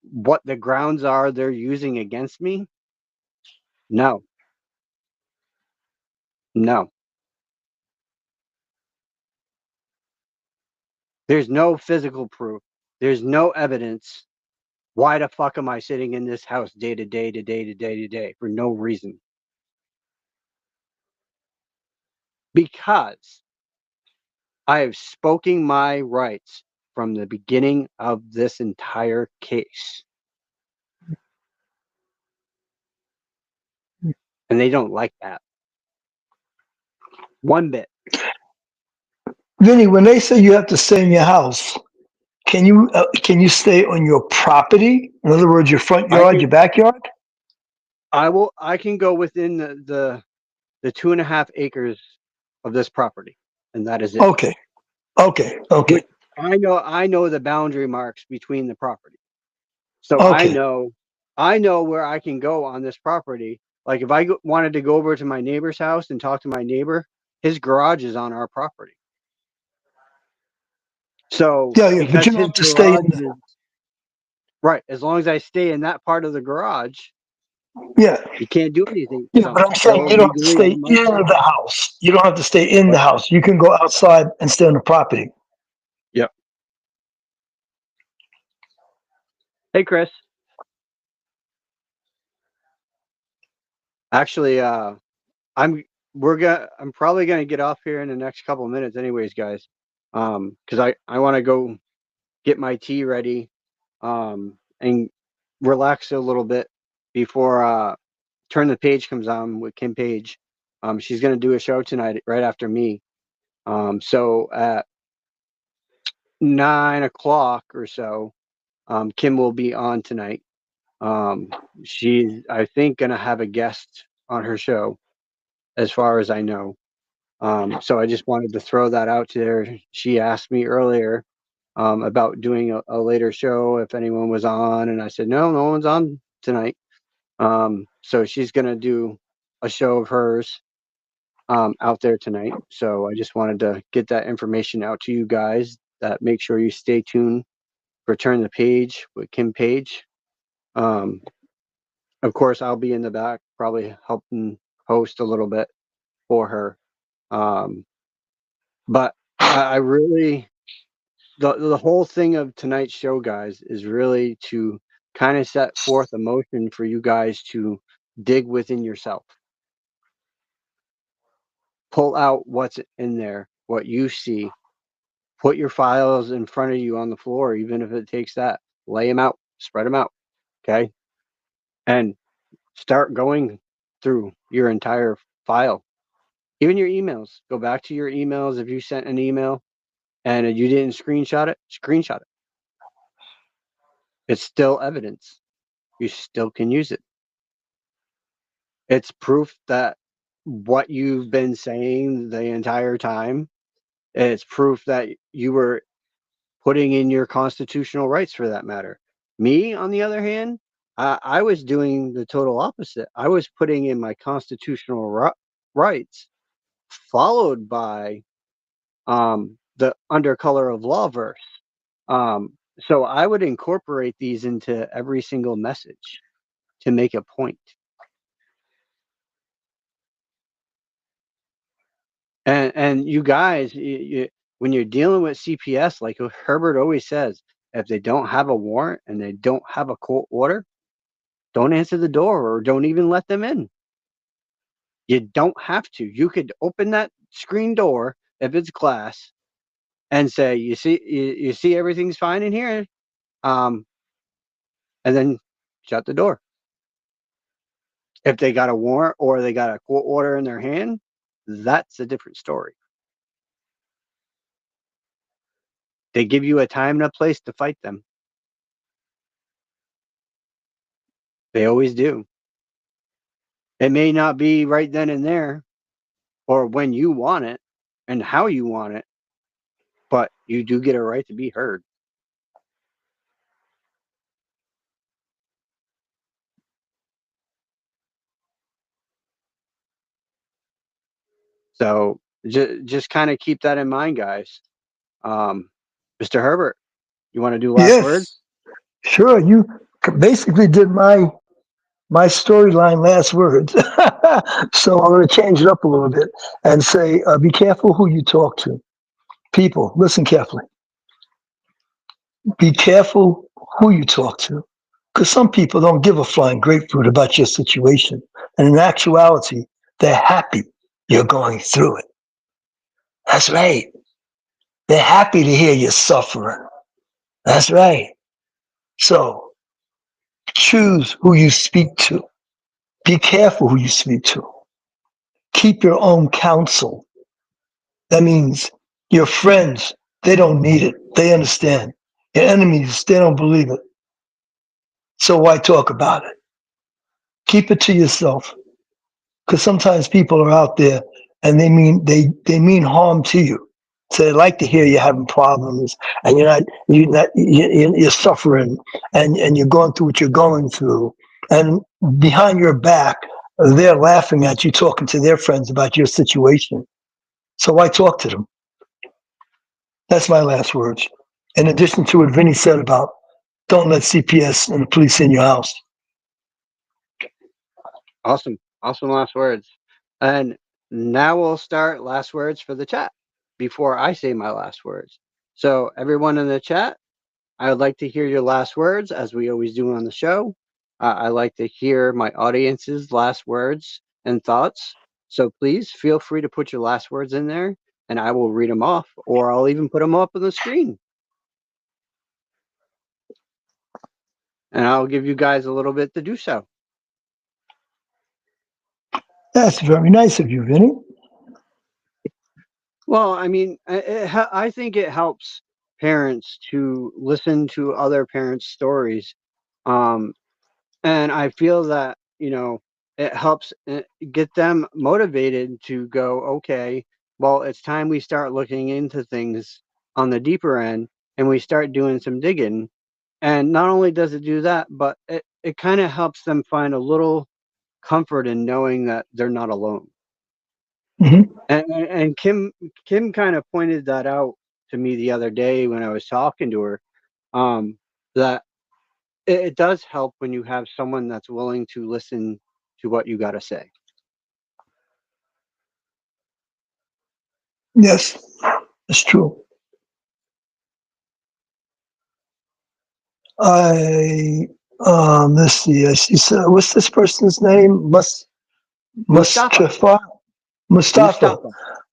what the grounds are they're using against me, no. No. There's no physical proof. There's no evidence. Why the fuck am I sitting in this house day to day to day to day to day for no reason? Because I have spoken my rights from the beginning of this entire case. And they don't like that. One bit. Vinny, when they say you have to stay in your house, can you stay on your property? In other words, your front yard, your backyard? I can go within the 2.5 acres of this property, and that is it. Okay. Which I know the boundary marks between the property. So Okay. I know where I can go on this property. Like if I wanted to go over to my neighbor's house and talk to my neighbor, his garage is on our property. So Yeah, but because you don't his have to stay in garage is right, as long as I stay in that part of the garage, Yeah. you can't do anything. Yeah, but I'm saying you don't have to stay in the house. You don't have to stay in the house. You can go outside and stay on the property. Yep. Hey, Chris. Actually, I'm probably gonna get off here in the next couple of minutes, anyways, guys. Because I want to go get my tea ready, and relax a little bit before Turn the Page comes on with Kim Page. She's gonna do a show tonight right after me. So at 9 o'clock or so, Kim will be on tonight. She's, I think, gonna have a guest on her show, as far as I know. So I just wanted to throw that out there. She asked me earlier about doing a later show if anyone was on, and I said no one's on tonight. So she's gonna do a show of hers out there tonight. So I just wanted to get that information out to you guys. That make sure you stay tuned for Turn the Page with Kim Page. Of course, I'll be in the back, probably helping host a little bit for her. But I really, the whole thing of tonight's show, guys, is really to kind of set forth a motion for you guys to dig within yourself. Pull out what's in there, what you see. Put your files in front of you on the floor, even if it takes that. Lay them out, spread them out, okay? And start going through your entire file. Even your emails. Go back to your emails. If you sent an email and you didn't screenshot it, screenshot it. It's still evidence. You still can use it. It's proof that what you've been saying the entire time, it's proof that you were putting in your constitutional rights, for that matter. Me, on the other hand, I was doing the total opposite. I was putting in my constitutional rights, followed by the Under Color of Law verse. So I would incorporate these into every single message to make a point. And you guys, when you're dealing with CPS, like Herbert always says, if they don't have a warrant and they don't have a court order, don't answer the door or don't even let them in. You don't have to. You could open that screen door if it's glass and say, you see everything's fine in here, and then shut the door. If they got a warrant or they got a court order in their hand, that's a different story. They give you a time and a place to fight them. They always do. It may not be right then and there or when you want it and how you want it, but you do get a right to be heard. So just kind of keep that in mind, guys. Mr. Herbert, you want to do last words? Yes, sure. You basically did my storyline last words. So I'm going to change it up a little bit and say, be careful who you talk to. People, listen carefully. Be careful who you talk to. Because some people don't give a flying grapefruit about your situation. And in actuality, they're happy you're going through it. That's right. They're happy to hear you're suffering. That's right. So choose who you speak to. Be careful who you speak to. Keep your own counsel. That means your friends, they don't need it. They understand. Your enemies, they don't believe it. So why talk about it? Keep it to yourself. Because sometimes people are out there and they mean harm to you. So they like to hear you're having problems and you're suffering and you're going through what you're going through. And behind your back, they're laughing at you talking to their friends about your situation. So why talk to them? That's my last words. In addition to what Vinny said about don't let CPS and the police in your house. Awesome. Awesome last words. And now we'll start last words for the chat before I say my last words. So everyone in the chat, I would like to hear your last words as we always do on the show. I like to hear my audience's last words and thoughts. So please feel free to put your last words in there and I will read them off or I'll even put them up on the screen. And I'll give you guys a little bit to do so. That's very nice of you, Vinny. Well, I mean, I think it helps parents to listen to other parents' stories. Um, and I feel that, it helps get them motivated to go, okay, well, it's time we start looking into things on the deeper end and we start doing some digging. And not only does it do that, but it kind of helps them find a little comfort in knowing that they're not alone. Mm-hmm. And Kim kind of pointed that out to me the other day when I was talking to her, that it does help when you have someone that's willing to listen to what you got to say. Yes, it's true. Let's see. She said, what's this person's name? Mustafa. Mustafa. Mustafa. Mustafa.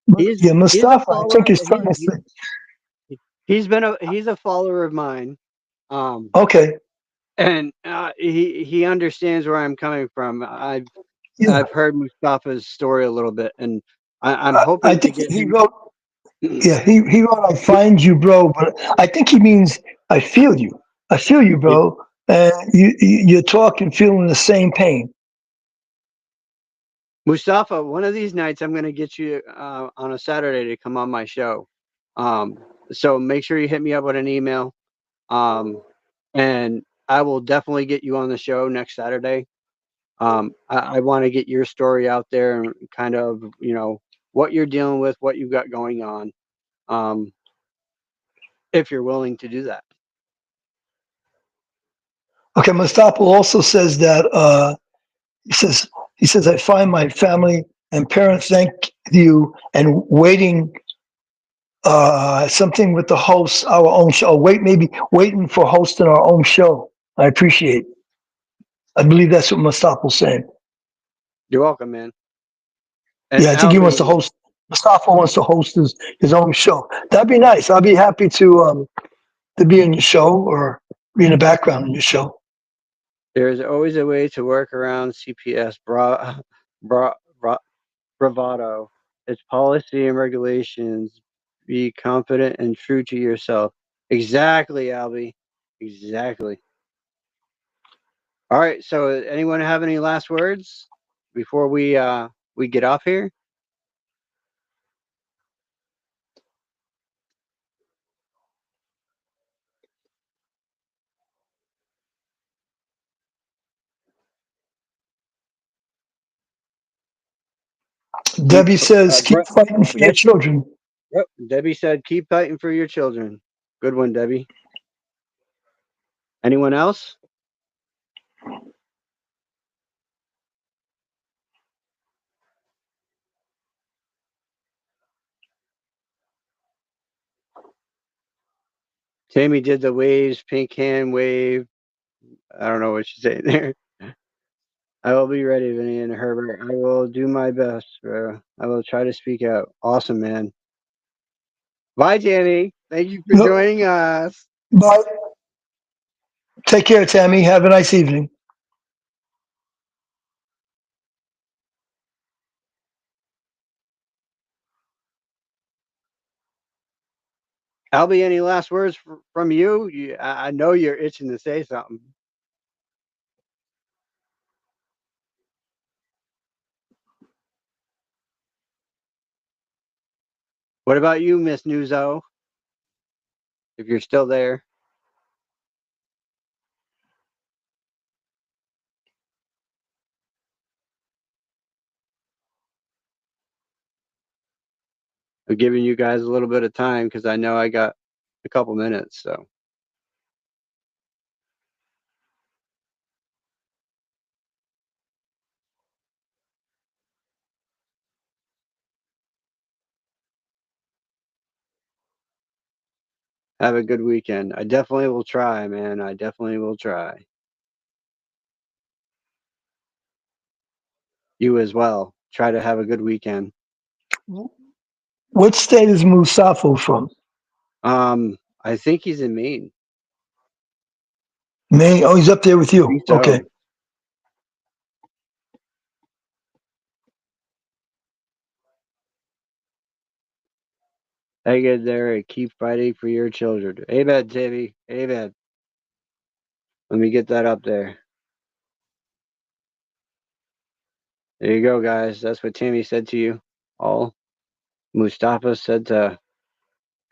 Yeah, He's a Mustafa. I think follower. he's trying to say. He's a follower of mine. Okay. And he understands where I'm coming from. Yeah. I've heard Mustafa's story a little bit, and I'm I hoping to think get he him. wrote. Yeah, he wrote, "I find you, bro," but I think he means I feel you. I feel you, bro. And you're talking, feeling the same pain. Mustafa, one of these nights I'm going to get you on a Saturday to come on my show. So make sure you hit me up with an email. And I will definitely get you on the show next Saturday. I want to get your story out there and kind of, what you're dealing with, what you've got going on. If you're willing to do that. Okay, Mustafa also says that he says I find my family and parents thank you and waiting something with the host our own show. Maybe waiting for hosting our own show. I appreciate. I believe that's what Mustafa's saying. You're welcome, man. And Yeah, I think he wants to Albie, host. Mustafa wants to host his own show. That'd be nice. I'll be happy to be in your show or be in the background in your show. there's always a way to work around CPS bravado. It's policy and regulations. Be confident and true to yourself. Exactly, Albie. Exactly. All right. So, anyone have any last words before we get off here? Debbie says, keep fighting for your children. Yep. Debbie said, keep fighting for your children. Good one, Debbie. Anyone else? Tammy did the waves, pink hand wave. I don't know what she's saying there. I will be ready, Vinny and Herbert. I will do my best, bro. I will try to speak out. Awesome, man. Bye, Tammy. Thank you for joining us. Bye. Take care, Tammy. Have a nice evening. Albie, any last words from you? I know you're itching to say something. What about you, Miss Newzo? If you're still there. I'm giving you guys a little bit of time because I know I got a couple minutes, so. Have a good weekend. I definitely will try, man. I definitely will try. You as well. Try to have a good weekend. What state is Musafo from? I think he's in Maine. Maine? Oh, he's up there with I you. think so. Okay. Hey, good there. Keep fighting for your children. Amen, Tammy. Amen. Let me get that up there. There you go, guys. That's what Tammy said to you all. Mustafa said to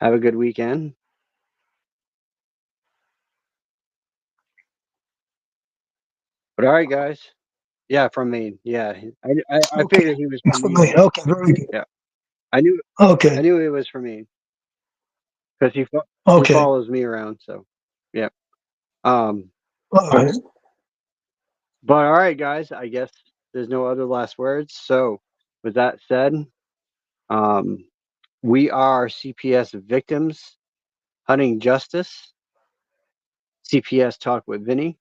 have a good weekend. But all right, guys. Yeah, from Maine. Yeah, I figured he was from Maine. Okay, very good. Yeah, I knew it was from Maine because he follows me around. So, yeah. All right. But all right, guys. I guess there's no other last words. So, with that said, we are CPS victims hunting justice. CPS talk with Vinny.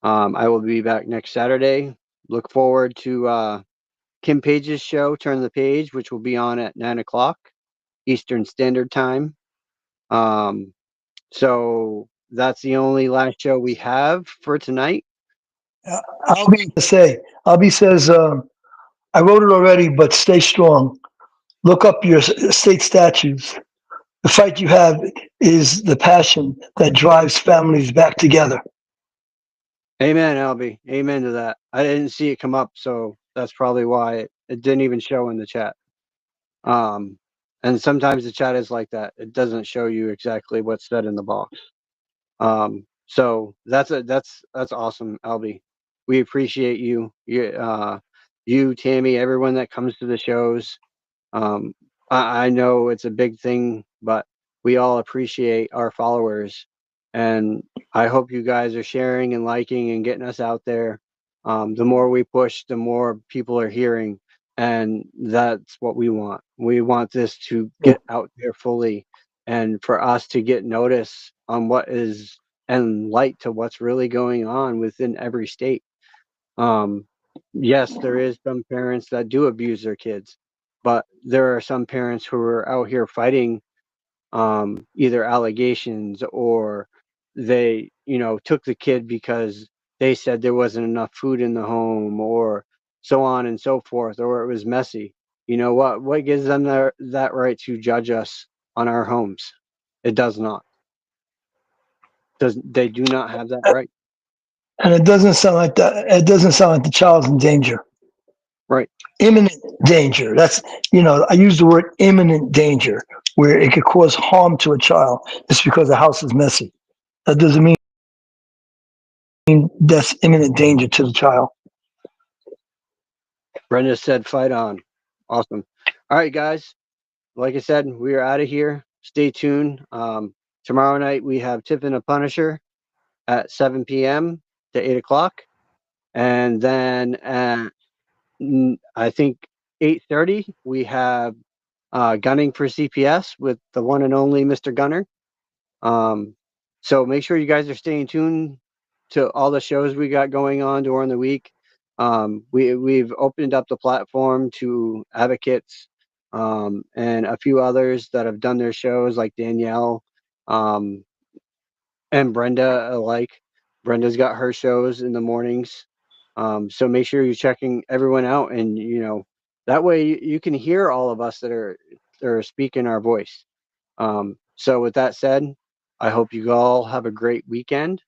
I will be back next Saturday. Look forward to Kim Page's show, Turn the Page, which will be on at 9:00 Eastern Standard Time. So that's the only last show we have for tonight. Albie says, I wrote it already, but stay strong. Look up your state statutes. The fight you have is the passion that drives families back together. Amen, Albie. Amen to that. I didn't see it come up, so that's probably why it didn't even show in the chat. And sometimes the chat is like that. It doesn't show you exactly what's said in the box. So that's awesome, Albie. We appreciate you. You, Tammy, everyone that comes to the shows. I know it's a big thing, but we all appreciate our followers, and I hope you guys are sharing and liking and getting us out there. The more we push, the more people are hearing, and that's what we want. We want this to get out there fully, and for us to get notice on what is and light to what's really going on within every state. Yes, there is some parents that do abuse their kids, but there are some parents who are out here fighting either allegations or they, took the kid because they said there wasn't enough food in the home or so on and so forth, or it was messy. You know what gives them that right to judge us on our homes? It does not. They do not have that right. And it doesn't sound like that. It doesn't sound like the child's in danger. Right. Imminent danger. That's, I use the word imminent danger, where it could cause harm to a child just because the house is messy. That doesn't mean that's imminent danger to the child. Brenda said, fight on. Awesome. All right, guys. Like I said, we are out of here. Stay tuned. Tomorrow night we have Tip and the Punisher at 7 p.m. to 8 o'clock. And then at, I think, 8:30, we have Gunning for CPS with the one and only Mr. Gunner. So make sure you guys are staying tuned to all the shows we got going on during the week. We've opened up the platform to advocates and a few others that have done their shows, like Danielle and Brenda alike. Brenda's got her shows in the mornings. So make sure you're checking everyone out, and that way you can hear all of us that are speaking our voice. So with that said, I hope you all have a great weekend.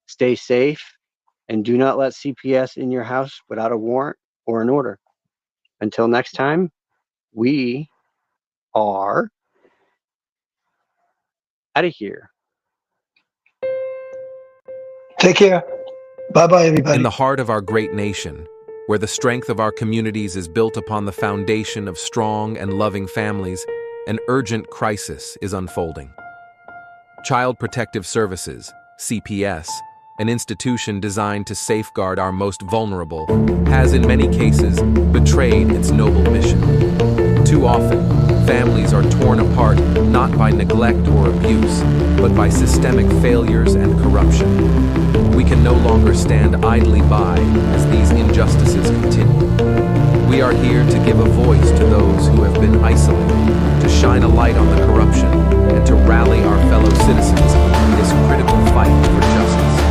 Stay safe, and do not let CPS in your house without a warrant or an order. Until next time, we are out of here. Take care. Bye-bye, everybody. In the heart of our great nation, where the strength of our communities is built upon the foundation of strong and loving families, an urgent crisis is unfolding. Child Protective Services, CPS, an institution designed to safeguard our most vulnerable, has in many cases betrayed its noble mission. Too often, families are torn apart not by neglect or abuse, but by systemic failures and corruption. We can no longer stand idly by as these injustices continue. We are here to give a voice to those who have been isolated, to shine a light on the corruption, and to rally our fellow citizens in this critical fight for justice.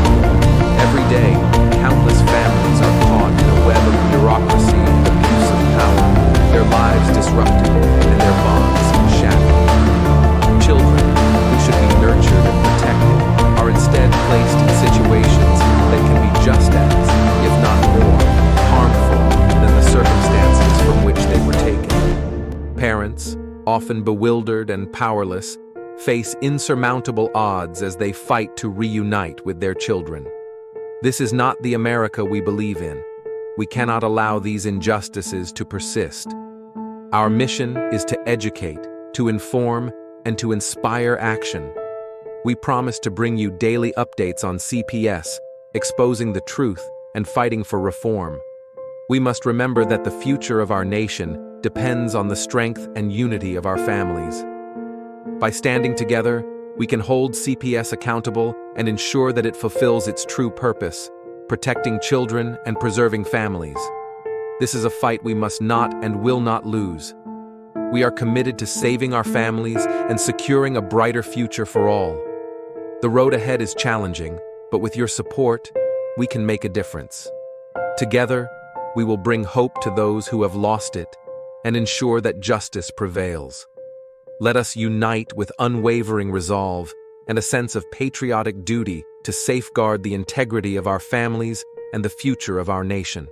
Every day, countless families are caught in a web of bureaucracy and abuse of power, their lives disrupted and their bonds shattered. Children, who should be nurtured and protected, are instead placed in situations that can be just as, if not more, harmful than the circumstances from which they were taken. Parents, often bewildered and powerless, face insurmountable odds as they fight to reunite with their children. This is not the America we believe in. We cannot allow these injustices to persist. Our mission is to educate, to inform, and to inspire action. We promise to bring you daily updates on CPS, exposing the truth and fighting for reform. We must remember that the future of our nation depends on the strength and unity of our families. By standing together, we can hold CPS accountable and ensure that it fulfills its true purpose, protecting children and preserving families. This is a fight we must not and will not lose. We are committed to saving our families and securing a brighter future for all. The road ahead is challenging, but with your support, we can make a difference. Together, we will bring hope to those who have lost it and ensure that justice prevails. Let us unite with unwavering resolve and a sense of patriotic duty to safeguard the integrity of our families and the future of our nation.